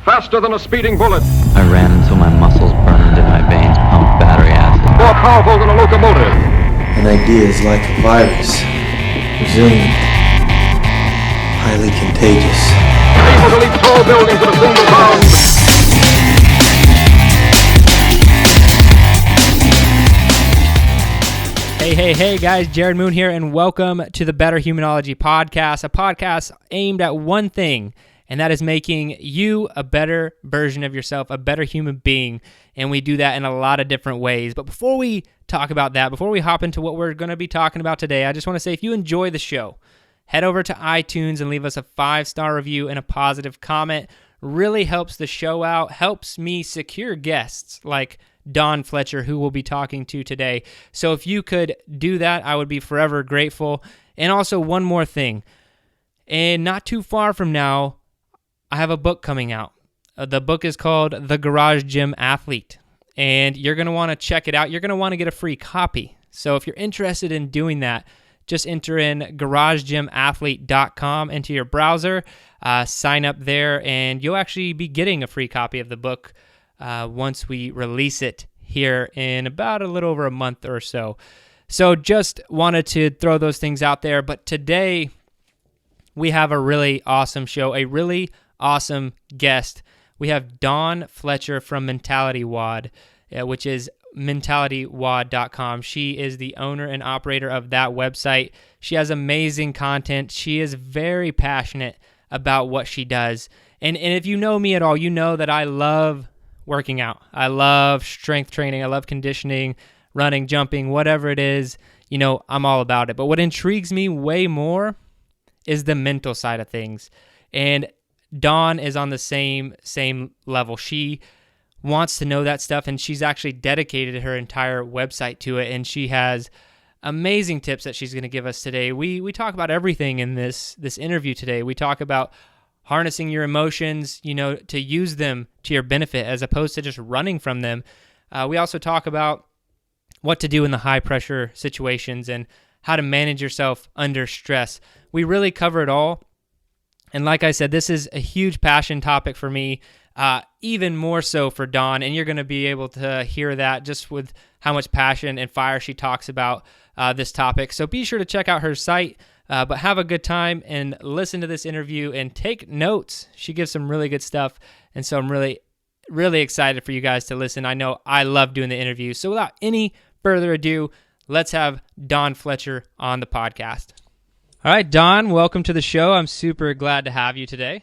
Faster than a speeding bullet. I ran until my muscles burned and my veins pumped battery acid. More powerful than a locomotive. An idea is like a virus. Resilient. Highly contagious. Able to leap tall buildings in a single bound. Hey guys, Jared Moon here, and welcome to the Better Humanology Podcast, a podcast aimed at one thing, and that is making you a better version of yourself, a better human being, and we do that in a lot of different ways. But before we talk about that, before we hop into what we're going to be talking about today, I just want to say if you enjoy the show, head over to iTunes and leave us a 5-star review and a positive comment. Really helps the show out, helps me secure guests like Don Fletcher, who we'll be talking to today. So if you could do that, I would be forever grateful. And also one more thing, and not too far from now, I have a book coming out. The book is called The Garage Gym Athlete, and you're going to want to check it out. You're going to want to get a free copy. So if you're interested in doing that, just enter in garagegymathlete.com into your browser, sign up there, and you'll actually be getting a free copy of the book once we release it here in about a little over a month or so. So just wanted to throw those things out there. But today we have a really awesome show, a really awesome guest. We have Dawn Fletcher from Mentality WOD, which is mentalitywod.com. She is the owner and operator of that website. She has amazing content. She is very passionate about what she does. And if you know me at all, you know that I love working out. I love strength training. I love conditioning, running, jumping, whatever it is, I'm all about it. But what intrigues me way more is the mental side of things. And Dawn is on the same level. She wants to know that stuff, and she's actually dedicated her entire website to it, and she has amazing tips that she's going to give us today. We talk about everything in this interview today. We talk about harnessing your emotions, to use them to your benefit as opposed to just running from them. We also talk about what to do in the high-pressure situations and how to manage yourself under stress. We really cover it all. And like I said, this is a huge passion topic for me, even more so for Dawn, and you're going to be able to hear that just with how much passion and fire she talks about this topic. So be sure to check out her site, but have a good time and listen to this interview and take notes. She gives some really good stuff, and so I'm really, really excited for you guys to listen. I know I love doing the interview. So without any further ado, let's have Dawn Fletcher on the podcast. All right, Dawn, welcome to the show. I'm super glad to have you today.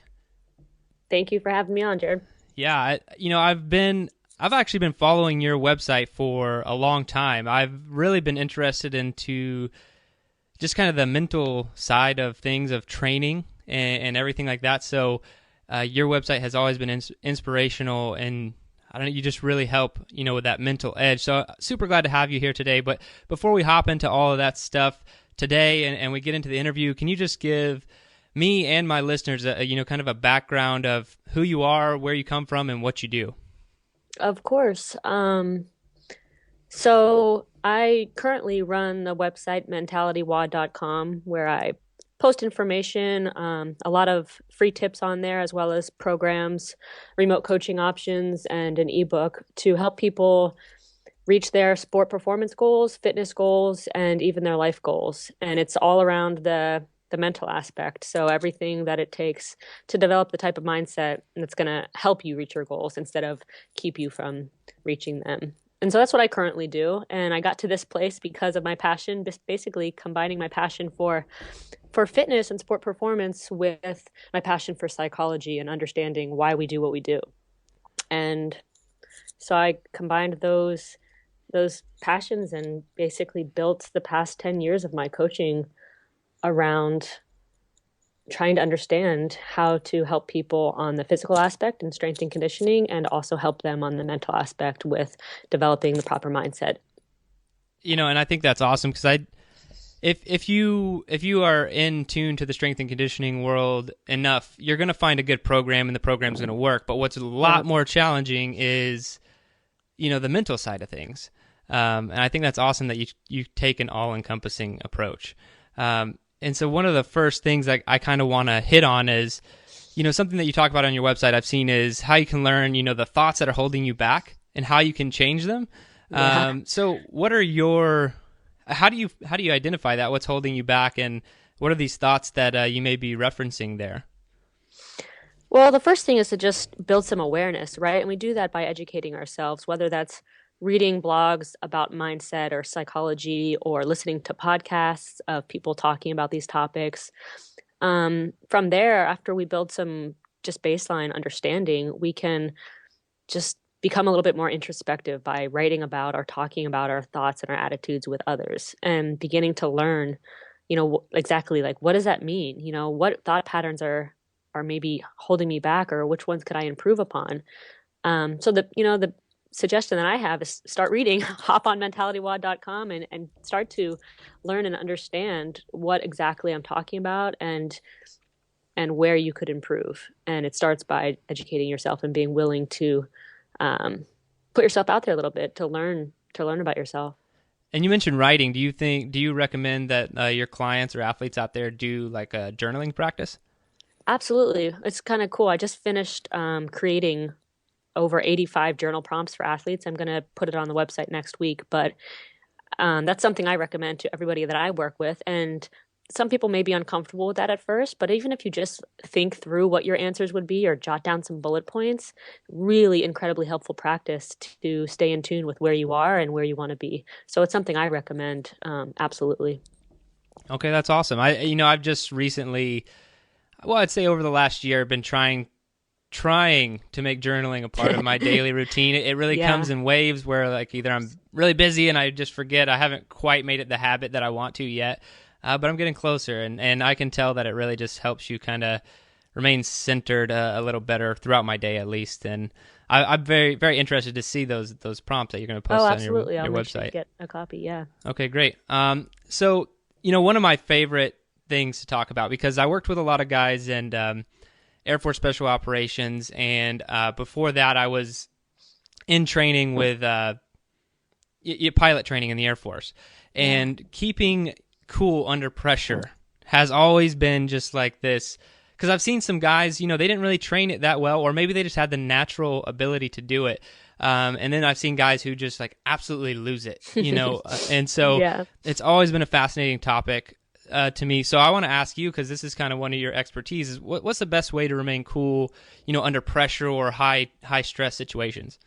Thank you for having me on, Jared. Yeah, I've actually been following your website for a long time. I've really been interested into just kind of the mental side of things, of training and everything like that. So your website has always been inspirational, and I don't know, you just really help, with that mental edge. So super glad to have you here today. But before we hop into all of that stuff today and we get into the interview, can you just give me and my listeners kind of a background of who you are, where you come from, and what you do? Of course. So I currently run the website mentalitywod.com, where I post information, a lot of free tips on there, as well as programs, remote coaching options, and an ebook to help people reach their sport performance goals, fitness goals, and even their life goals. And it's all around the mental aspect. So everything that it takes to develop the type of mindset that's going to help you reach your goals instead of keep you from reaching them. And so that's what I currently do. And I got to this place because of my passion, basically combining my passion for fitness and sport performance with my passion for psychology and understanding why we do what we do. And so I combined those passions and basically built the past 10 years of my coaching around trying to understand how to help people on the physical aspect and strength and conditioning, and also help them on the mental aspect with developing the proper mindset. And I think that's awesome, because if you are in tune to the strength and conditioning world enough, you're going to find a good program and the program's going to work. But what's a lot more challenging is, the mental side of things. And I think that's awesome that you take an all-encompassing approach. And so one of the first things I kind of want to hit on is, something that you talk about on your website I've seen is how you can learn, the thoughts that are holding you back and how you can change them. Yeah. So what are how do you identify that? What's holding you back, and what are these thoughts that you may be referencing there? Well, the first thing is to just build some awareness, right? And we do that by educating ourselves, whether that's reading blogs about mindset or psychology or listening to podcasts of people talking about these topics. From there, after we build some just baseline understanding, we can just become a little bit more introspective by writing about or talking about our thoughts and our attitudes with others and beginning to learn, exactly like, what does that mean? What thought patterns are maybe holding me back, or which ones could I improve upon? So the suggestion that I have is start reading, hop on mentality.com and start to learn and understand what exactly I'm talking about and where you could improve. And it starts by educating yourself and being willing to put yourself out there a little bit to learn about yourself. And you mentioned writing. Do you recommend that your clients or athletes out there do like a journaling practice? Absolutely. It's kind of cool. I just finished creating over 85 journal prompts for athletes. I'm going to put it on the website next week, but that's something I recommend to everybody that I work with. And some people may be uncomfortable with that at first, but even if you just think through what your answers would be or jot down some bullet points, really incredibly helpful practice to stay in tune with where you are and where you want to be. So it's something I recommend. Absolutely. Okay, that's awesome. I've just recently, I'd say over the last year, been trying to make journaling a part of my daily routine. It really comes in waves where like either I'm really busy and I just forget. I haven't quite made it the habit that I want to yet, but I'm getting closer, and I can tell that it really just helps you kind of remain centered a little better throughout my day at least. And I'm very, very interested to see those prompts that you're going to post on your I'll make website. sure to get a copy, yeah. Okay, great. So, one of my favorite things to talk about, because I worked with a lot of guys and Air Force Special Operations, and before that I was in training with pilot training in the Air Force. And keeping cool under pressure has always been just like this, because I've seen some guys, they didn't really train it that well, or maybe they just had the natural ability to do it. And then I've seen guys who just like absolutely lose it, and so it's always been a fascinating topic to me. So I want to ask you, because this is kind of one of your expertise, is what's the best way to remain cool, under pressure or high stress situations?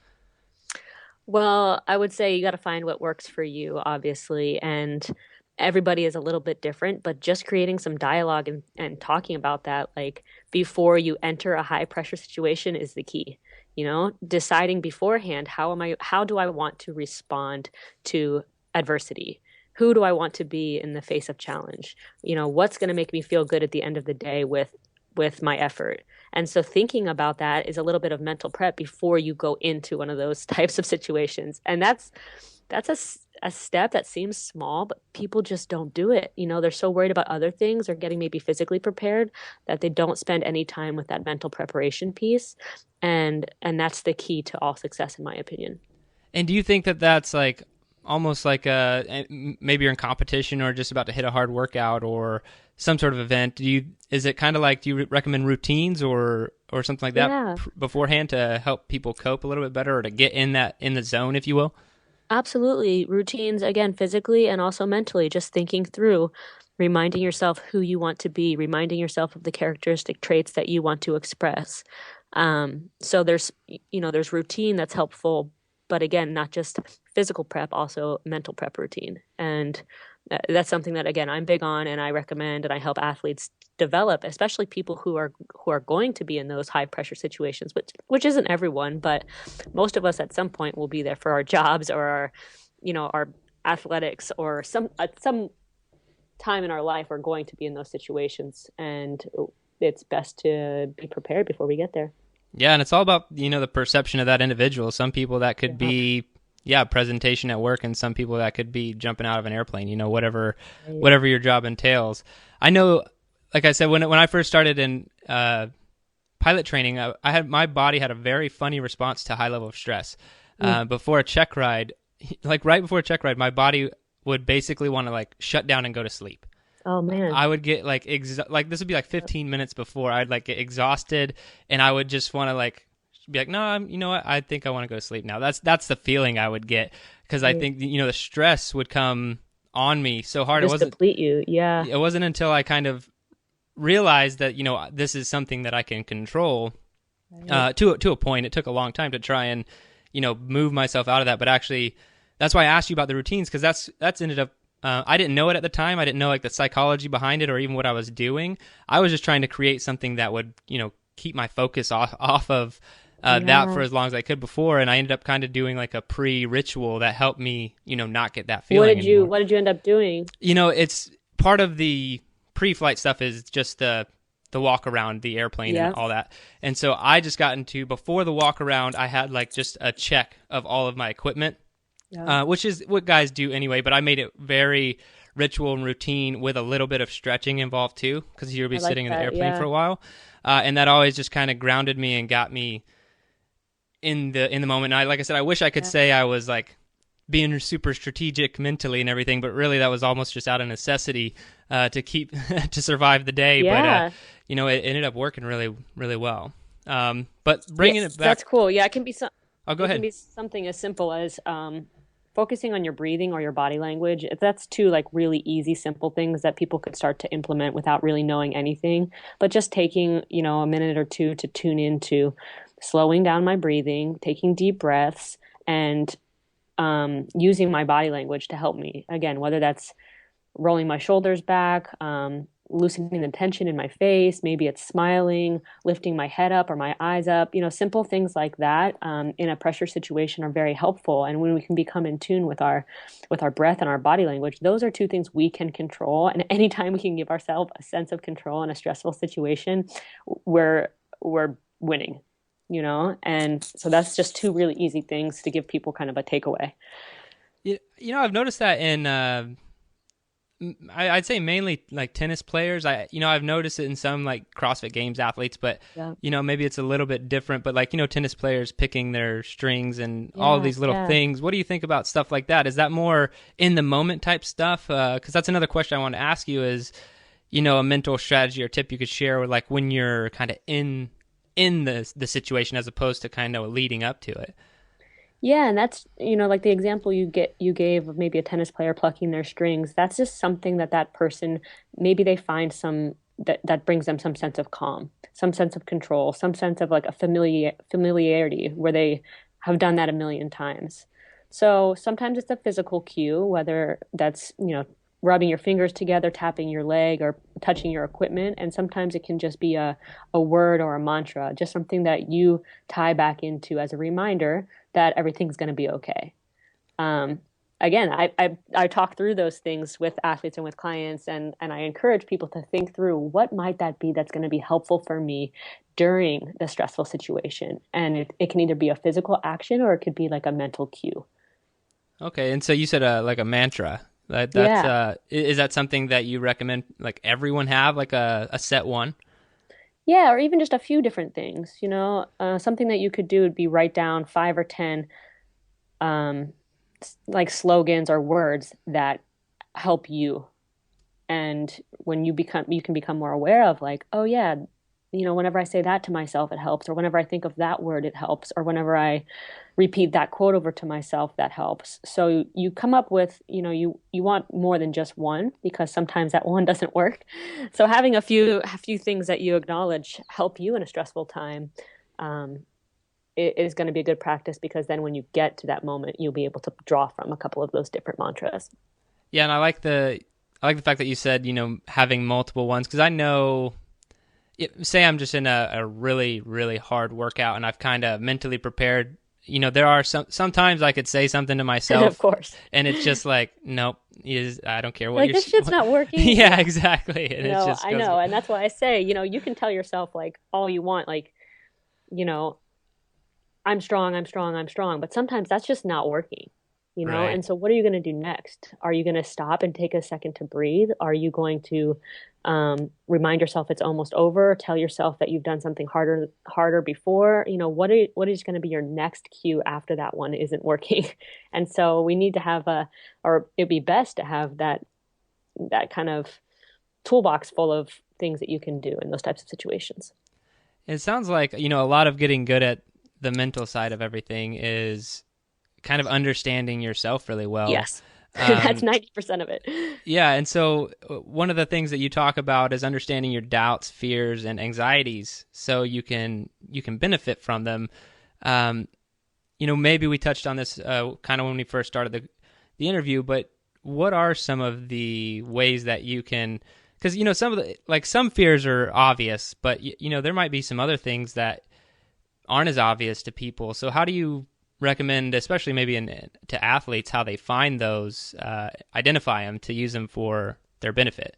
Well, I would say you got to find what works for you, obviously, and everybody is a little bit different, but just creating some dialogue and talking about that, like before you enter a high pressure situation, is the key. Deciding beforehand, how do I want to respond to adversity? Who do I want to be in the face of challenge? What's going to make me feel good at the end of the day with my effort? And so thinking about that is a little bit of mental prep before you go into one of those types of situations. And that's a step that seems small, but people just don't do it. They're so worried about other things or getting maybe physically prepared that they don't spend any time with that mental preparation piece. And that's the key to all success, in my opinion. And do you think that that's like almost like maybe you're in competition or just about to hit a hard workout or some sort of event? Is it kind of like, do you recommend routines or something like that beforehand to help people cope a little bit better, or to get in the zone, if you will? Absolutely. Routines, again, physically and also mentally, just thinking through, reminding yourself who you want to be, reminding yourself of the characteristic traits that you want to express. So there's routine that's helpful, but again, not just physical prep, also mental prep routine. And that's something that, again, I'm big on, and I recommend, and I help athletes develop, especially people who are going to be in those high pressure situations, which isn't everyone, but most of us at some point will be there for our jobs or our athletics, or some time in our life we're going to be in those situations, and it's best to be prepared before we get there. Yeah, and it's all about, the perception of that individual. Some people that could be presentation at work, and some people that could be jumping out of an airplane, whatever your job entails. I know, like I said, when I first started in pilot training, my body had a very funny response to high level of stress. Before a check ride, like right before a check ride, my body would basically want to like shut down and go to sleep. Oh man. I would get like like this would be like 15 minutes before I'd like get exhausted, and I would just want to like be like, no, you know what? I think I want to go to sleep now. That's the feeling I would get, because I think the stress would come on me so hard. Just deplete you. Yeah. It wasn't until I kind of realized that this is something that I can control. To a point. It took a long time to try and move myself out of that, but actually that's why I asked you about the routines, because that's ended up I didn't know it at the time. I didn't know like the psychology behind it or even what I was doing. I was just trying to create something that would keep my focus off of that for as long as I could before, and I ended up kind of doing like a pre-ritual that helped me not get that feeling anymore. What did you end up doing? It's part of the pre-flight stuff is just the walk around the airplane and all that. And so I just got into, before the walk around, I had like just a check of all of my equipment, which is what guys do anyway, but I made it very ritual and routine with a little bit of stretching involved too, because you'll be sitting in the airplane for a while. And that always just kind of grounded me and got me in the moment. And like I said, I wish I could say I was like being super strategic mentally and everything, but really that was almost just out of necessity to keep to survive the day. But it ended up working really, really well. But bringing it back, that's cool. Yeah, it can be go ahead. It can be something as simple as focusing on your breathing or your body language. That's two like really easy, simple things that people could start to implement without really knowing anything. But just taking a minute or two to tune into slowing down my breathing, taking deep breaths, and using my body language to help me. Again, whether that's rolling my shoulders back, loosening the tension in my face, maybe it's smiling, lifting my head up or my eyes up. Simple things like that in a pressure situation are very helpful. And when we can become in tune with our breath and our body language, those are two things we can control. And anytime we can give ourselves a sense of control in a stressful situation, we're winning. And so that's just two really easy things to give people kind of a takeaway. I've noticed that in I'd say mainly like tennis players. I've noticed it in some like CrossFit Games athletes, but maybe it's a little bit different. But like tennis players picking their strings and all of these little things. What do you think about stuff like that? Is that more in the moment type stuff? Because that's another question I want to ask you is, a mental strategy or tip you could share with like when you're kind of in the situation as opposed to kind of leading up to it. Yeah, and that's, like the example you gave of maybe a tennis player plucking their strings. That's just something that person, maybe they find that brings them some sense of calm, some sense of control, some sense of like a familiarity where they have done that a million times. So sometimes it's a physical cue, whether that's, rubbing your fingers together, tapping your leg, or touching your equipment. And sometimes it can just be a word or a mantra, just something that you tie back into as a reminder that everything's going to be okay. Again, I talk through those things with athletes and with clients, and I encourage people to think through what might that be that's going to be helpful for me during the stressful situation. And it can either be a physical action or it could be like a mental cue. Okay, and so you said like a mantra. That's is that something that you recommend like everyone have, like a set one? Yeah, or even just a few different things. Something that you could do would be write down 5 or 10 like slogans or words that help you. And when you can become more aware of like, oh yeah, whenever I say that to myself, it helps. Or whenever I think of that word, it helps. Or whenever I repeat that quote over to myself, that helps. So you come up with, you want more than just one, because sometimes that one doesn't work. So having a few things that you acknowledge help you in a stressful time is going to be a good practice, because then when you get to that moment, you'll be able to draw from a couple of those different mantras. Yeah, and I like the fact that you said, having multiple ones, because I know, say I'm just in a really, really hard workout and I've kind of mentally prepared, there are sometimes I could say something to myself, of course, and it's just like, nope, I don't care what like, this shit's not working. Yeah, exactly. And I know. And that's why I say, you can tell yourself like all you want, like, I'm strong, but sometimes that's just not working. Right. And so what are you going to do next? Are you going to stop and take a second to breathe? Are you going to remind yourself it's almost over? Tell yourself that you've done something harder before? What is going to be your next cue after that one isn't working? And so we need to have or it'd be best to have that kind of toolbox full of things that you can do in those types of situations. It sounds like, a lot of getting good at the mental side of everything is kind of understanding yourself really well. Yes. That's Um, 90% of it. yeah, and so one of the things that you talk about is understanding your doubts, fears, and anxieties, so you can benefit from them. Maybe we touched on this kind of when we first started the interview, but what are some of the ways that you can? Because some fears are obvious, but there might be some other things that aren't as obvious to people. So how do you recommend, especially maybe to athletes, how they find those, identify them to use them for their benefit?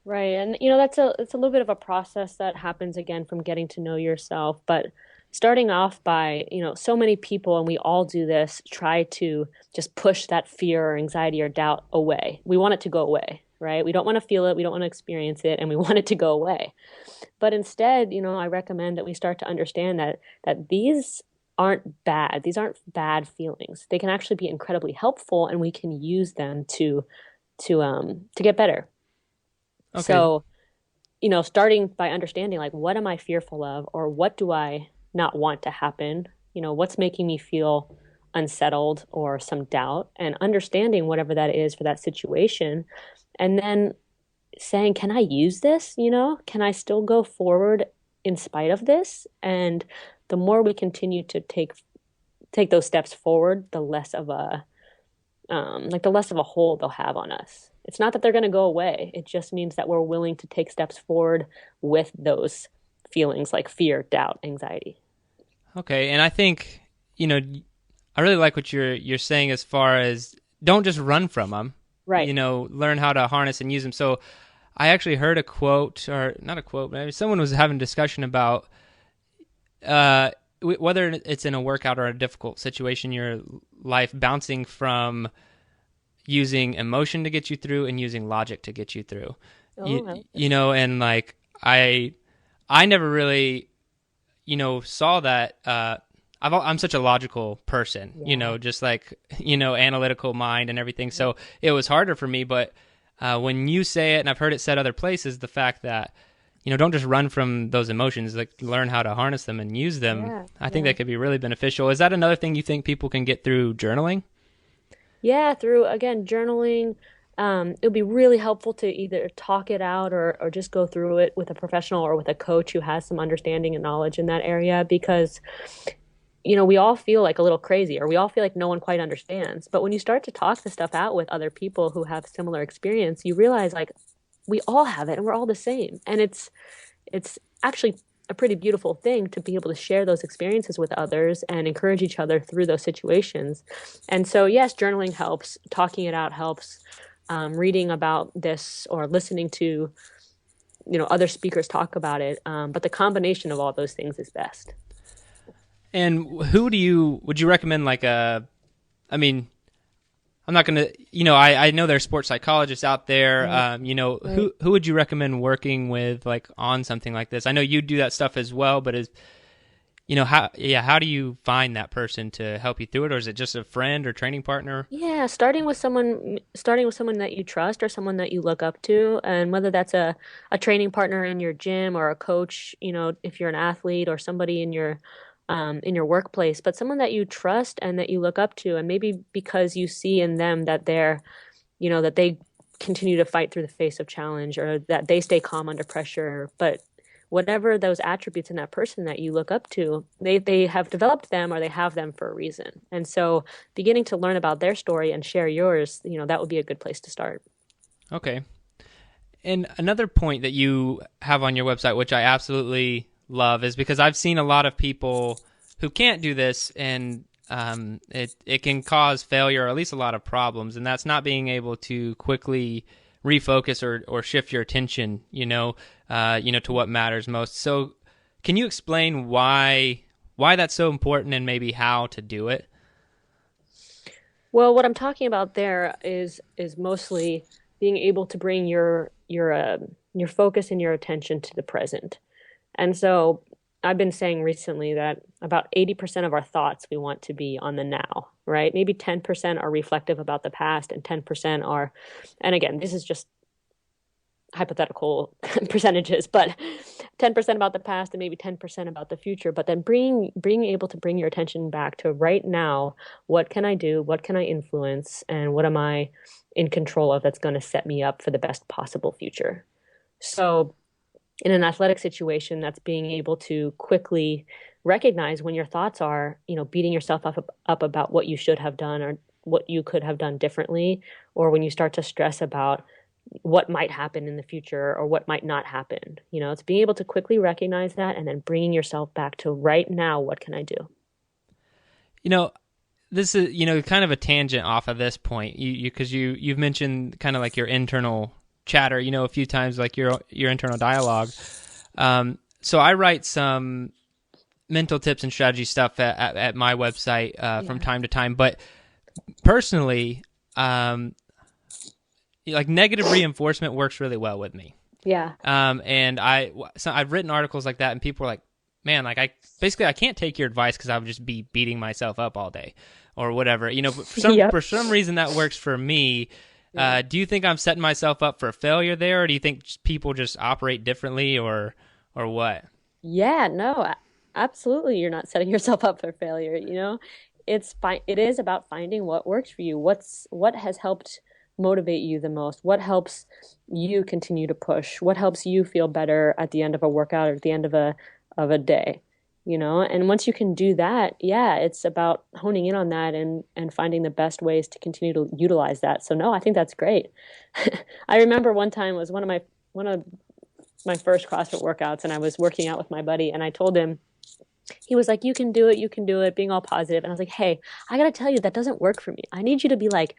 Right. And it's a little bit of a process that happens again from getting to know yourself, but starting off by, so many people, and we all do this, try to just push that fear or anxiety or doubt away. We want it to go away, right? We don't want to feel it, we don't want to experience it, and we want it to go away. But instead, I recommend that we start to understand that these aren't bad. These aren't bad feelings. They can actually be incredibly helpful, and we can use them to get better. Okay. So, starting by understanding, like, what am I fearful of, or what do I not want to happen? What's making me feel unsettled or some doubt, and understanding whatever that is for that situation. And then saying, can I use this? Can I still go forward in spite of this? And the more we continue to take those steps forward, the less of a hold they'll have on us. It's not that they're going to go away. It just means that we're willing to take steps forward with those feelings like fear, doubt, anxiety. Okay, and I think I really like what you're saying as far as don't just run from them. Right. Learn how to harness and use them. So I actually heard a quote, or not a quote, maybe someone was having a discussion about whether it's in a workout or a difficult situation in your life, bouncing from using emotion to get you through and using logic to get you through. And like I never really saw that. I'm such a logical person, just like, analytical mind and everything. So it was harder for me. But when you say it, and I've heard it said other places, the fact that, don't just run from those emotions, like learn how to harness them and use them. I think that could be really beneficial. Is that another thing you think people can get through journaling? Yeah, through, again, journaling. It would be really helpful to either talk it out or just go through it with a professional or with a coach who has some understanding and knowledge in that area, because we all feel like a little crazy, or we all feel like no one quite understands. But when you start to talk this stuff out with other people who have similar experience, you realize, like, we all have it and we're all the same. And it's actually a pretty beautiful thing to be able to share those experiences with others and encourage each other through those situations. And so, yes, journaling helps, talking it out helps, reading about this or listening to, other speakers talk about it. But the combination of all those things is best. And would you recommend, like, I'm not going to, I know there's sports psychologists out there. Right. Who would you recommend working with, like, on something like this? I know you do that stuff as well, but how do you find that person to help you through it? Or is it just a friend or training partner? Yeah, starting with someone that you trust or someone that you look up to, and whether that's a training partner in your gym or a coach, if you're an athlete, or somebody in your workplace, but someone that you trust and that you look up to, and maybe because you see in them that that they continue to fight through the face of challenge, or that they stay calm under pressure. But whatever those attributes in that person that you look up to, they have developed them, or they have them for a reason. And so beginning to learn about their story and share yours, that would be a good place to start. Okay. And another point that you have on your website, which I absolutely love, is because I've seen a lot of people who can't do this, and it can cause failure, or at least a lot of problems, and that's not being able to quickly refocus or shift your attention, to what matters most. So can you explain why that's so important, and maybe how to do it? Well, what I'm talking about there is mostly being able to bring your focus and your attention to the present. And so I've been saying recently that about 80% of our thoughts we want to be on the now, right? Maybe 10% are reflective about the past, and 10% are, and again, this is just hypothetical percentages, but 10% about the past and maybe 10% about the future. But then being able to bring your attention back to right now. What can I do? What can I influence? And what am I in control of that's going to set me up for the best possible future? So in an athletic situation, that's being able to quickly recognize when your thoughts are, beating yourself up about what you should have done or what you could have done differently, or when you start to stress about what might happen in the future or what might not happen. It's being able to quickly recognize that and then bringing yourself back to right now. What can I do? This is, kind of a tangent off of this point, because you've mentioned kind of like your internal chatter, a few times, like your internal dialogue. So I write some mental tips and strategy stuff at my website from time to time, but personally, like negative reinforcement works really well with me. Yeah. And I've written articles like that, and people are like, man, like I can't take your advice because I would just be beating myself up all day or whatever. But for some reason that works for me. Yeah. Do you think I'm setting myself up for a failure there, or do you think people just operate differently, or what? Yeah, no, absolutely. You're not setting yourself up for failure. It is about finding what works for you. What has helped motivate you the most? What helps you continue to push? What helps you feel better at the end of a workout or at the end of a day? And once you can do that, yeah, it's about honing in on that and finding the best ways to continue to utilize that. So no, I think that's great. I remember one time was one of my first CrossFit workouts, and I was working out with my buddy, and I told him, he was like, you can do it, being all positive. And I was like, hey, I got to tell you, that doesn't work for me. I need you to be like,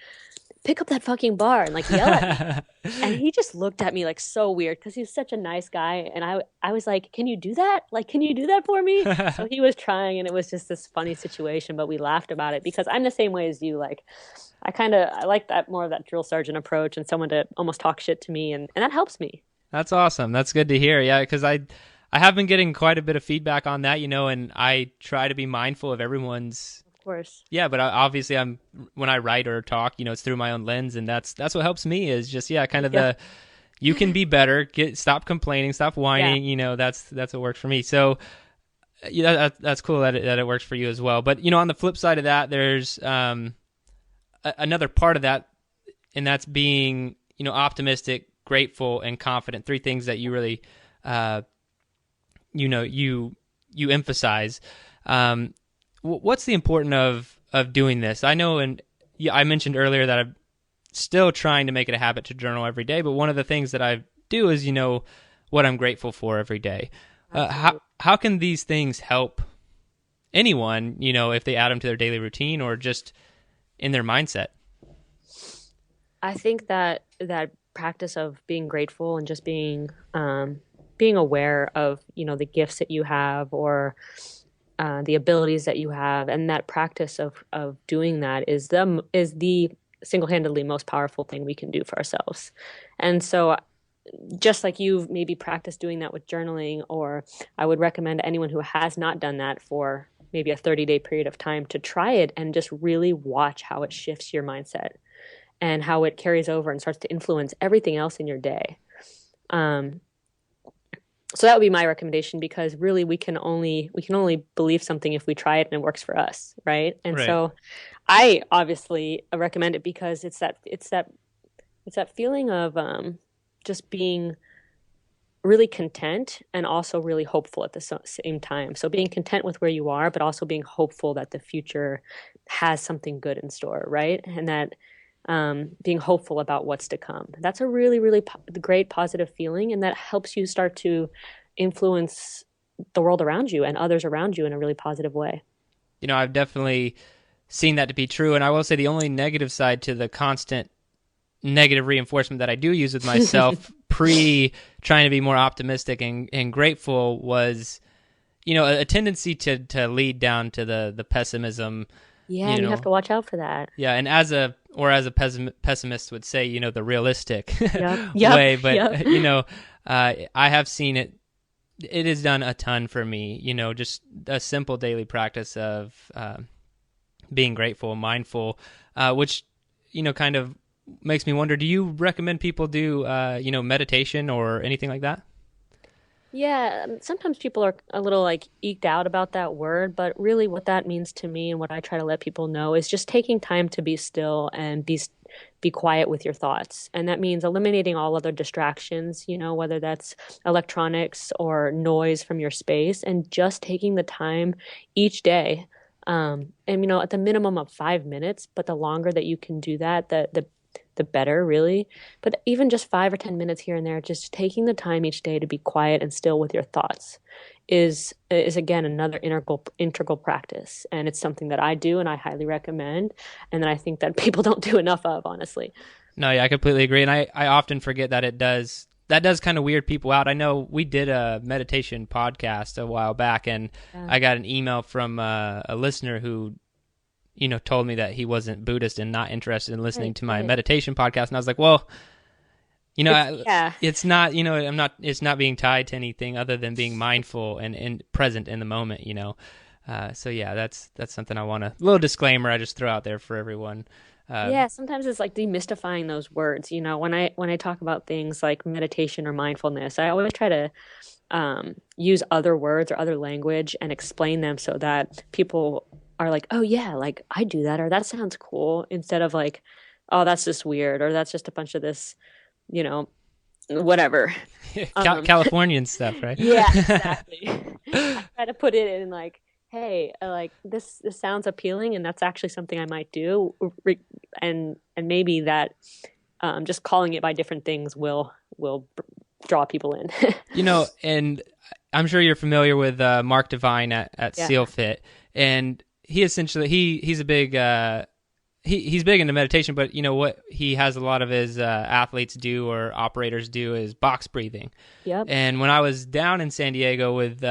pick up that fucking bar and like yell at me. And he just looked at me like so weird because he's such a nice guy. And I was like, can you do that? Like, can you do that for me? So he was trying, and it was just this funny situation, but we laughed about it because I'm the same way as you. Like, I like that more of that drill sergeant approach and someone to almost talk shit to me. And that helps me. That's awesome. That's good to hear. Yeah. Because I have been getting quite a bit of feedback on that, and I try to be mindful of everyone's. Of course. Yeah, but obviously when I write or talk, it's through my own lens, and that's what helps me is just you can be better, stop complaining, stop whining, that's what works for me. So that's cool that it works for you as well. But on the flip side of that, there's another part of that, and that's being optimistic, grateful, and confident. Three things that you really you emphasize. What's the importance of doing this? I know, and I mentioned earlier that I'm still trying to make it a habit to journal every day, but one of the things that I do is, what I'm grateful for every day. How can these things help anyone, if they add them to their daily routine or just in their mindset? I think that practice of being grateful and just being aware of, the gifts that you have or the abilities that you have, and that practice of doing that is the single-handedly most powerful thing we can do for ourselves. And so just like you've maybe practiced doing that with journaling, or I would recommend anyone who has not done that for maybe a 30-day period of time to try it and just really watch how it shifts your mindset and how it carries over and starts to influence everything else in your day. So that would be my recommendation, because really we can only believe something if we try it and it works for us, right? And right. So I obviously recommend it because it's that feeling of just being really content and also really hopeful at the same time. So being content with where you are, but also being hopeful that the future has something good in store, right? And that being hopeful about what's to come. That's a really, really great positive feeling, and that helps you start to influence the world around you and others around you in a really positive way. I've definitely seen that to be true, and I will say the only negative side to the constant negative reinforcement that I do use with myself trying to be more optimistic and grateful was, a tendency to lead down to the pessimism. Yeah, and you have to watch out for that. Yeah, and as a pessimist would say, the realistic Yep. way. But, Yep. I have seen it. It has done a ton for me, just a simple daily practice of being grateful, mindful, which, kind of makes me wonder, do you recommend people do, meditation or anything like that? Yeah, sometimes people are a little like eked out about that word, but really what that means to me and what I try to let people know is just taking time to be still and be quiet with your thoughts. And that means eliminating all other distractions, whether that's electronics or noise from your space, and just taking the time each day. And at the minimum of 5 minutes, but the longer that you can do that, the better, really. But even just 5 or 10 minutes here and there, just taking the time each day to be quiet and still with your thoughts is again another integral practice. And it's something that I do and I highly recommend, and that I think that people don't do enough of, honestly. No, yeah, I completely agree. And I often forget that that does kind of weird people out. I know we did a meditation podcast a while back, and I got an email from a listener who told me that he wasn't Buddhist and not interested in listening to my meditation podcast. And I was like, well, it's not, it's not being tied to anything other than being mindful and present in the moment, So yeah, that's something I want to, little disclaimer I just throw out there for everyone. Yeah, sometimes it's like demystifying those words. When I talk about things like meditation or mindfulness, I always try to use other words or other language and explain them so that people are like, oh yeah, like I do that, or that sounds cool, instead of like, oh, that's just weird, or that's just a bunch of this, whatever. Californian stuff, right? Yeah, exactly. I try to put it in like, hey, like this sounds appealing, and that's actually something I might do, and maybe that just calling it by different things will draw people in. And I'm sure you're familiar with Mark Devine at SealFit, and he essentially he's a big he's big into meditation, but what he has a lot of his athletes do or operators do is box breathing. Yep. And when I was down in San Diego with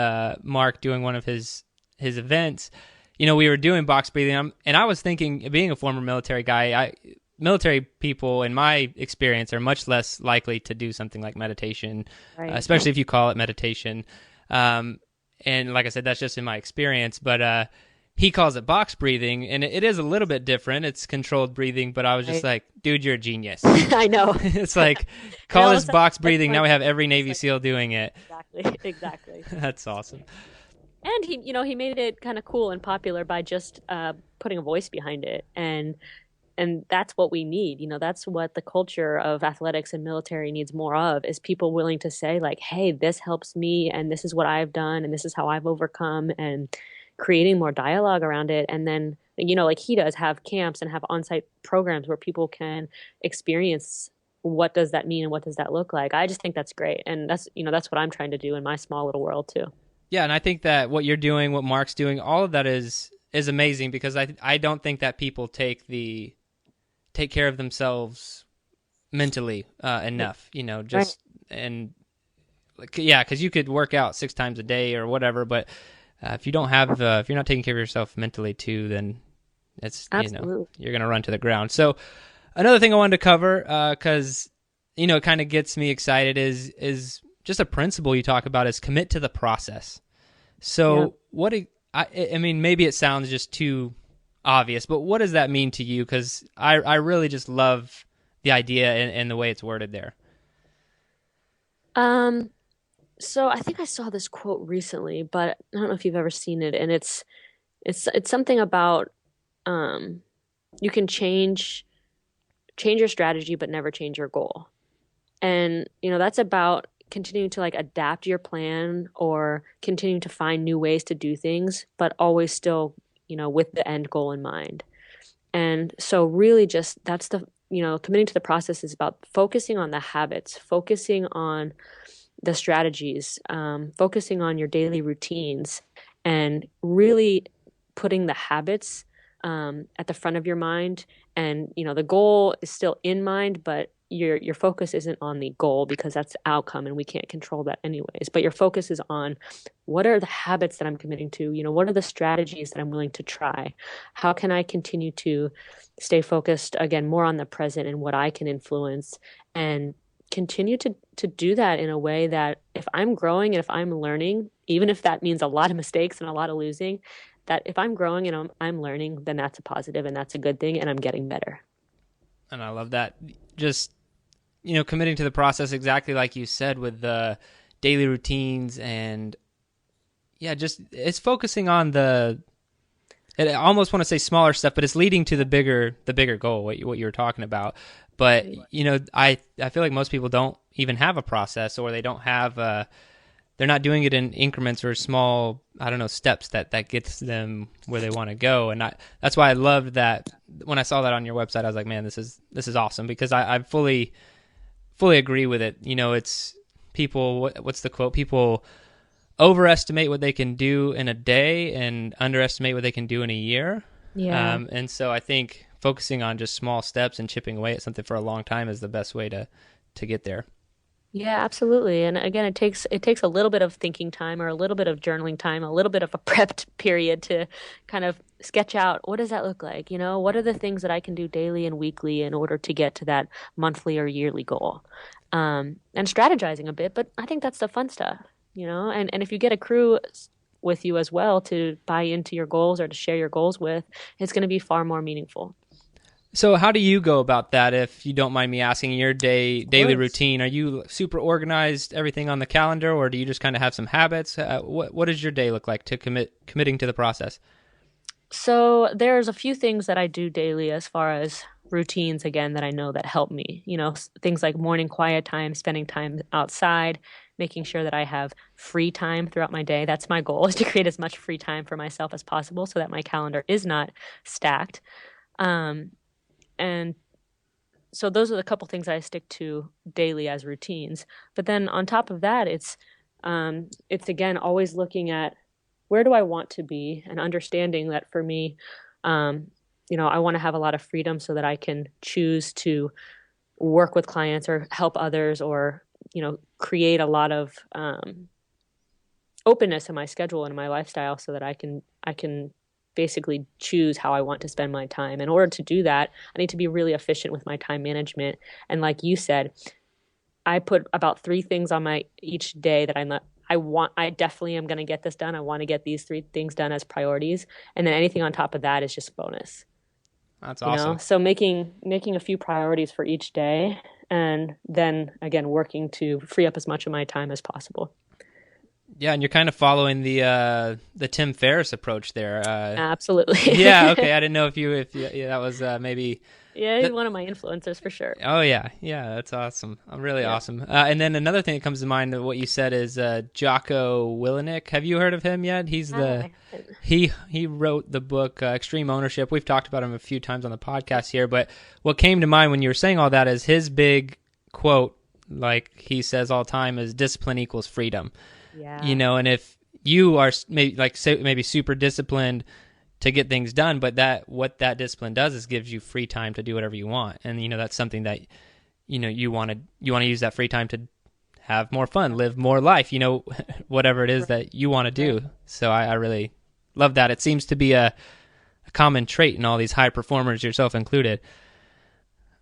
Mark doing one of his events, we were doing box breathing, and I was thinking, being a former military guy, military people, in my experience, are much less likely to do something like meditation, right. Especially if you call it meditation. And like I said, that's just in my experience, but he calls it box breathing, and it is a little bit different. It's controlled breathing, but I was just like, dude, you're a genius. I know. It's like, call this box breathing. Now we have every Navy SEAL doing it. Exactly. That's awesome. And he made it kind of cool and popular by just putting a voice behind it, and that's what we need. That's what the culture of athletics and military needs more of, is people willing to say like, hey, this helps me, and this is what I've done, and this is how I've overcome, and creating more dialogue around it. And then, like he does, have camps and have on-site programs where people can experience what does that mean and what does that look like. I just think that's great. And that's what I'm trying to do in my small little world too. Yeah, and I think that what you're doing, what Mark's doing, all of that is amazing, because I don't think that people take care of themselves mentally enough, just right. And yeah, because you could work out 6 times a day or whatever, but if you don't have if you're not taking care of yourself mentally too, then it's you're gonna run to the ground. So another thing I wanted to cover, because it kind of gets me excited, is just a principle you talk about, is commit to the process. So I mean, maybe it sounds just too obvious, but what does that mean to you? Because I really just love the idea and the way it's worded there. So I think I saw this quote recently, but I don't know if you've ever seen it, and it's something about you can change your strategy but never change your goal. And that's about continuing to like adapt your plan or continuing to find new ways to do things, but always still with the end goal in mind. And so really just that's the committing to the process is about focusing on the habits, focusing on the strategies, focusing on your daily routines, and really putting the habits at the front of your mind. And the goal is still in mind, but your focus isn't on the goal, because that's the outcome and we can't control that anyways. But your focus is on, what are the habits that I'm committing to? What are the strategies that I'm willing to try? How can I continue to stay focused, again, more on the present and what I can influence, and continue to do that in a way that if I'm growing and if I'm learning, even if that means a lot of mistakes and a lot of losing, that if I'm growing and I'm learning, then that's a positive and that's a good thing, and I'm getting better. And I love that. Just, committing to the process exactly like you said with the daily routines and just it's focusing on I almost want to say smaller stuff, but it's leading to the bigger goal, what you were talking about. But, I feel like most people don't even have a process, or they don't have they're not doing it in increments or small, steps that gets them where they want to go. And that's why I loved that. When I saw that on your website, I was like, man, this is awesome, because I fully agree with it. It's people, what's the quote? People overestimate what they can do in a day and underestimate what they can do in a year. Yeah. And so I think focusing on just small steps and chipping away at something for a long time is the best way to get there. Yeah, absolutely. And again, it takes a little bit of thinking time, or a little bit of journaling time, a little bit of a prepped period to kind of sketch out, what does that look like? What are the things that I can do daily and weekly in order to get to that monthly or yearly goal? And strategizing a bit, but I think that's the fun stuff, and if you get a crew with you as well to buy into your goals or to share your goals with, it's going to be far more meaningful. So how do you go about that, if you don't mind me asking, your daily routine? Are you super organized, everything on the calendar, or do you just kind of have some habits? What does your day look like to committing to the process? So there's a few things that I do daily as far as routines, again, that I know that help me. Things like morning quiet time, spending time outside, making sure that I have free time throughout my day. That's my goal, is to create as much free time for myself as possible so that my calendar is not stacked. And so those are the couple things I stick to daily as routines. But then on top of that, it's again, always looking at, where do I want to be, and understanding that for me, I want to have a lot of freedom so that I can choose to work with clients or help others, or, create a lot of openness in my schedule and in my lifestyle so that I can basically choose how I want to spend my time. In order to do that, I need to be really efficient with my time management. And like you said, I put about 3 things on my each day that I definitely am going to get this done. I want to get these 3 things done as priorities. And then anything on top of that is just bonus. That's awesome. So making a few priorities for each day, and then again, working to free up as much of my time as possible. Yeah, and you're kind of following the Tim Ferriss approach there. Absolutely. Yeah. Okay. I didn't know if that was maybe. Yeah, he's one of my influencers for sure. Oh yeah, that's awesome. Really awesome. And then another thing that comes to mind of what you said is Jocko Willenick. Have you heard of him yet? He's he wrote the book Extreme Ownership. We've talked about him a few times on the podcast here, but what came to mind when you were saying all that is his big quote, like he says all the time, is discipline equals freedom. Yeah. And if you are maybe super disciplined to get things done, but what that discipline does is gives you free time to do whatever you want. And, that's something that, you want to use that free time to have more fun, live more life, whatever it is that you want to do. Right. So I really love that. It seems to be a common trait in all these high performers, yourself included.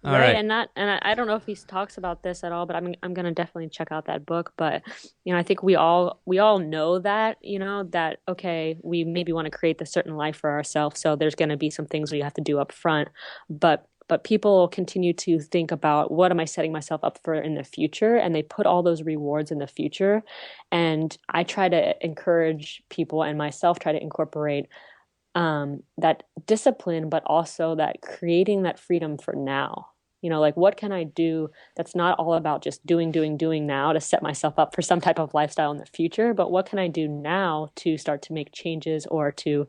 All right. And I don't know if he talks about this at all, but I'm going to definitely check out that book. But, I think we all know that, that, okay, we maybe want to create this certain life for ourselves. So there's going to be some things we have to do up front, but people continue to think about, what am I setting myself up for in the future? And they put all those rewards in the future. And I try to encourage people, and myself try to incorporate that discipline, but also that creating that freedom for now. What can I do that's not all about just doing now to set myself up for some type of lifestyle in the future, but what can I do now to start to make changes or to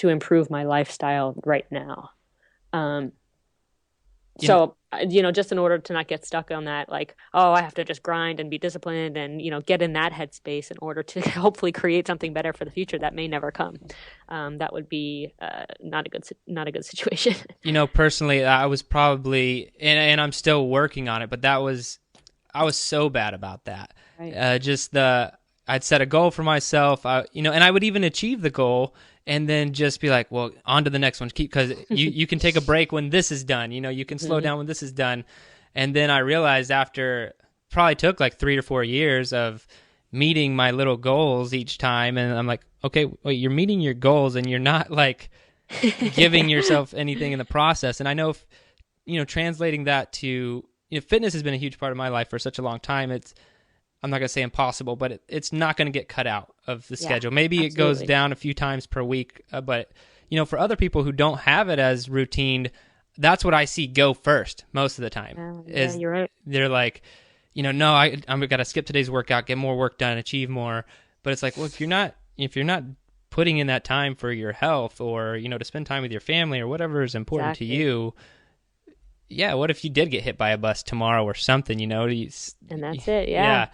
improve my lifestyle right now? So, just in order to not get stuck on that, like, oh, I have to just grind and be disciplined and, get in that headspace in order to hopefully create something better for the future that may never come. That would be not a good situation. Personally, I was probably, and I'm still working on it, but I was so bad about that. Right. I'd set a goal for myself, and I would even achieve the goal, and then just be like, well, on to the next one. Because you can take a break when this is done. You can slow down when this is done. And then I realized after, probably took like 3 or 4 years of meeting my little goals each time. And I'm like, okay, wait, you're meeting your goals and you're not like giving yourself anything in the process. And I know translating that to, fitness has been a huge part of my life for such a long time. I'm not going to say impossible, but it's not going to get cut out of the schedule. Maybe it goes down a few times per week, but for other people who don't have it as routine, that's what I see go first most of the time. Yeah, you're right. They're like, no, I'm got to skip today's workout, get more work done, achieve more. But it's like, well, if you're not putting in that time for your health or, to spend time with your family or whatever is important to you, yeah, what if you did get hit by a bus tomorrow or something, and that's it, yeah.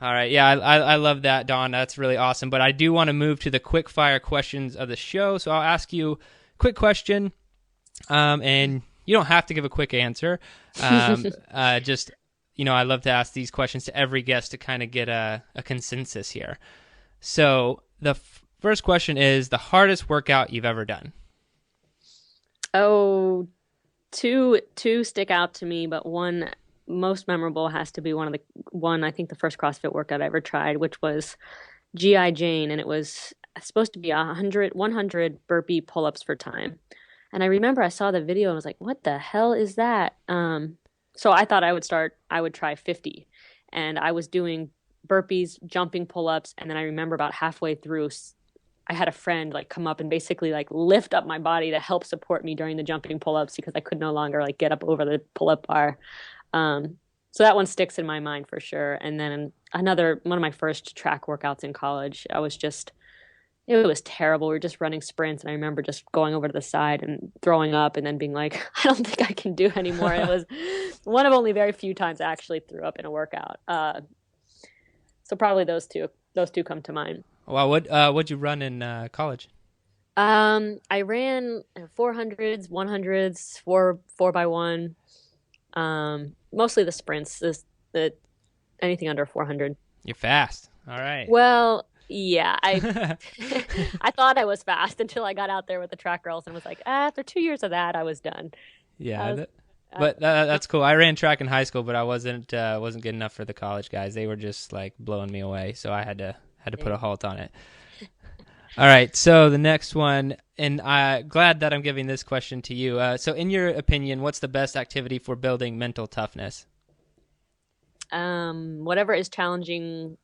All right, yeah, I love that, Dawn. That's really awesome. But I do want to move to the quick fire questions of the show. So I'll ask you a quick question, and you don't have to give a quick answer. Just, I love to ask these questions to every guest to kind of get a consensus here. So the first question is the hardest workout you've ever done. Oh, two stick out to me, but one most memorable has to be I think the first CrossFit workout I ever tried, which was GI Jane, and it was supposed to be 100 burpee pull-ups for time. And I remember I saw the video and was like, what the hell is that? So I thought I would try 50. And I was doing burpees, jumping pull-ups, and then I remember about halfway through, I had a friend come up and basically lift up my body to help support me during the jumping pull-ups because I could no longer get up over the pull-up bar. So that one sticks in my mind for sure. And then one of my first track workouts in college, it was terrible. We were just running sprints, and I remember just going over to the side and throwing up and then being like, I don't think I can do anymore. It was one of only very few times I actually threw up in a workout. So probably those two come to mind. Wow, what'd you run in college? I ran 400s, 100s, 4x1. Mostly the sprints, anything under 400. You're fast. All right. Well, yeah, I I thought I was fast until I got out there with the track girls and was like, after 2 years of that, I was done. Yeah, that's cool. I ran track in high school, but I wasn't good enough for the college guys. They were just blowing me away, so I had to put a halt on it. All right, so the next one, and I'm glad that I'm giving this question to you. So in your opinion, what's the best activity for building mental toughness? Whatever is challenging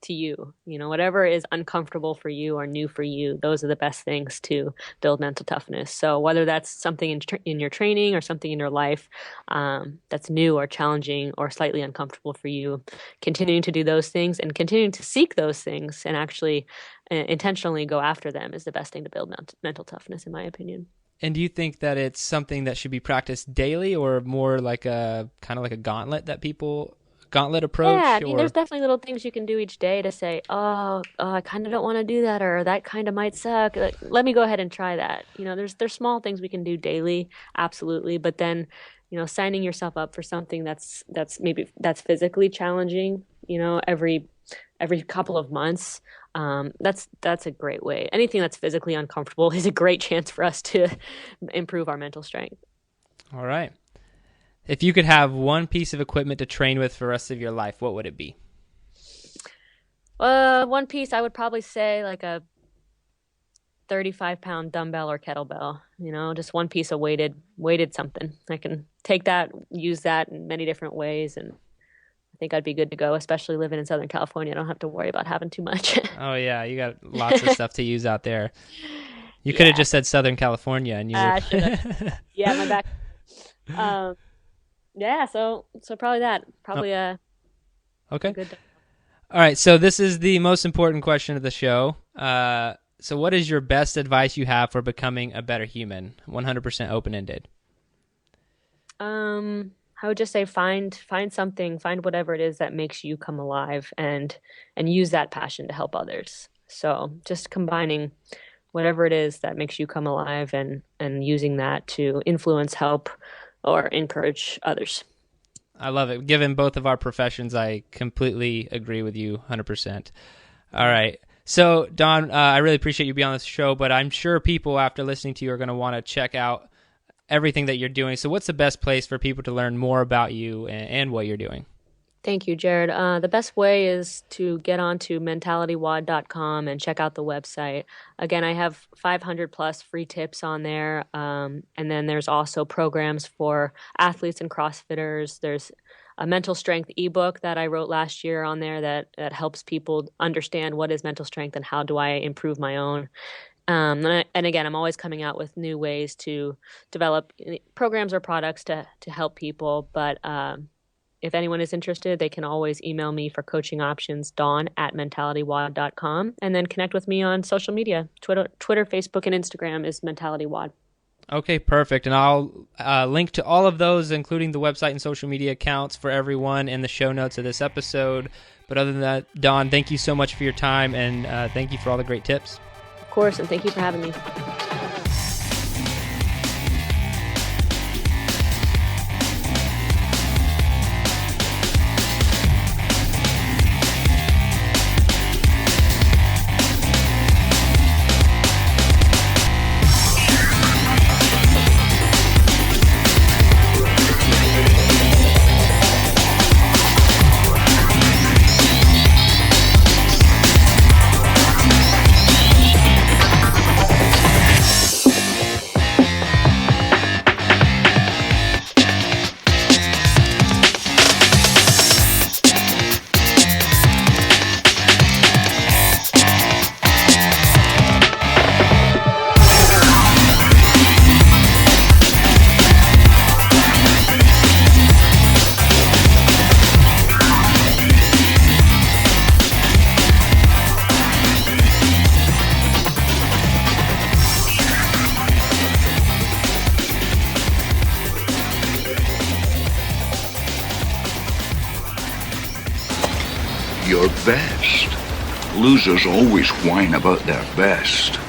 to you, whatever is uncomfortable for you or new for you, those are the best things to build mental toughness. So whether that's something in your training or something in your life that's new or challenging or slightly uncomfortable for you, continuing to do those things and continuing to seek those things and actually intentionally go after them is the best thing to build mental toughness, in my opinion. And do you think that it's something that should be practiced daily or more like a kind of like a gauntlet approach? Yeah, I mean, there's definitely little things you can do each day to say, I kind of don't want to do that, or that kind of might suck. Let me go ahead and try that. There's small things we can do daily, absolutely. But then, signing yourself up for something that's physically challenging, every couple of months, that's a great way. Anything that's physically uncomfortable is a great chance for us to improve our mental strength. All right. If you could have one piece of equipment to train with for the rest of your life, what would it be? One piece, I would probably say a 35-pound dumbbell or kettlebell, just one piece of weighted something. I can take that, use that in many different ways, and I think I'd be good to go, especially living in Southern California. I don't have to worry about having too much. Oh, yeah, you got lots of stuff to use out there. You could have just said Southern California, and you would... Yeah, my back... Yeah, so probably that. Probably okay. Good. All right, so this is the most important question of the show. So what is your best advice you have for becoming a better human? 100% open-ended. I would just say find something, find whatever it is that makes you come alive and use that passion to help others. So just combining whatever it is that makes you come alive and using that to influence, help, or encourage others. I love it. Given both of our professions, I completely agree with you 100%. All right. So, Dawn, I really appreciate you being on this show, but I'm sure people after listening to you are going to want to check out everything that you're doing. So what's the best place for people to learn more about you and what you're doing? Thank you, Jared. The best way is to get onto mentalitywod.com and check out the website. Again, I have 500 plus free tips on there. And then there's also programs for athletes and CrossFitters. There's a mental strength ebook that I wrote last year on there that helps people understand what is mental strength and how do I improve my own. And again, I'm always coming out with new ways to develop programs or products to help people. But if anyone is interested, they can always email me for coaching options, dawn@mentalitywod.com, and then connect with me on social media. Twitter, Facebook, and Instagram is mentalitywod. Okay, perfect. And I'll link to all of those, including the website and social media accounts for everyone in the show notes of this episode. But other than that, Dawn, thank you so much for your time, and thank you for all the great tips. Of course, and thank you for having me. Your best. Losers always whine about their best.